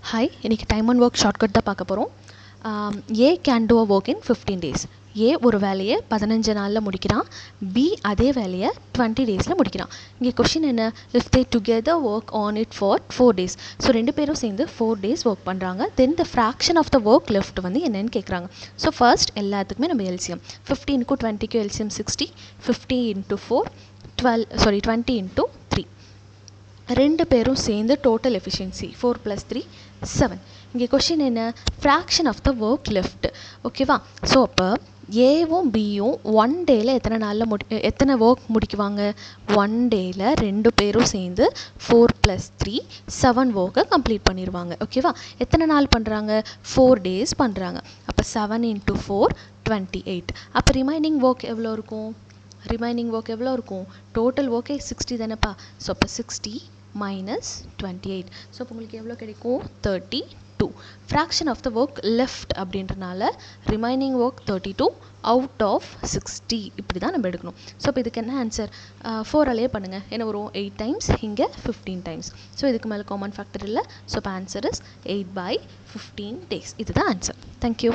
Hi, இன்றைக்கி time and work shortcut தான் பார்க்க போகிறோம். A can do a work in 15 days. A ஒரு வேலையை 15 நாளில் முடிக்கிறான். பி அதே வேலையை 20 daysல முடிக்கிறான். இங்கே கொஷின் என்ன? If they together work on it for 4 days. So 2 பேரும் சேர்ந்து 4 days ஒர்க் பண்ணுறாங்க. Then the fraction of the work left வந்து என்னென்னு கேட்குறாங்க. ஸோ ஃபர்ஸ்ட் எல்லாத்துக்குமே நம்ம எல்சிஎம் 15க்கும் 20க்கும் எல்சிஎம் 60, 50 into 4 20 into 3. 2 பேரும் சேர்ந்து டோட்டல் எஃபிஷியன்சி 4 + 3 7. இங்கே கொஷின் என்ன? Fraction of the work left. ஓகேவா? ஸோ அப்போ ஏவும் பியும் 1 டேயில் எத்தனை ஒர்க் முடிக்குவாங்க? 1 டேயில் 2 பேரும் சேர்ந்து 4 + 3 7 ஒர்க்கை கம்ப்ளீட் பண்ணிடுவாங்க. ஓகேவா? எத்தனை நாள் பண்ணுறாங்க? 4 days பண்ணுறாங்க. அப்போ 7 into 4 28. அப்போ ரிமைனிங் ஒர்க் எவ்வளோ இருக்கும்? டோட்டல் ஒர்க்கே 60 தானேப்பா. ஸோ அப்போ 60 minus 28. ஸோ இப்போ உங்களுக்கு எவ்வளோ கிடைக்கும்? 32. Fraction of the work left அப்படின்றனால ரிமைனிங் ஒர்க் 32 அவுட் ஆஃப் 60. இப்படி தான் நம்ம எடுக்கணும். ஸோ இப்போ இதுக்கு என்ன ஆன்சர்? 4ஆலேயே பண்ணுங்கள். என்ன வரும்? 8 times, இங்கே 15 times. ஸோ இதுக்கு மேலே காமன் ஃபேக்டர் இல்லை. ஸோ இப்போ ஆன்சர் இஸ் 8/15 days. இதுதான் ஆன்சர். தேங்க்யூ.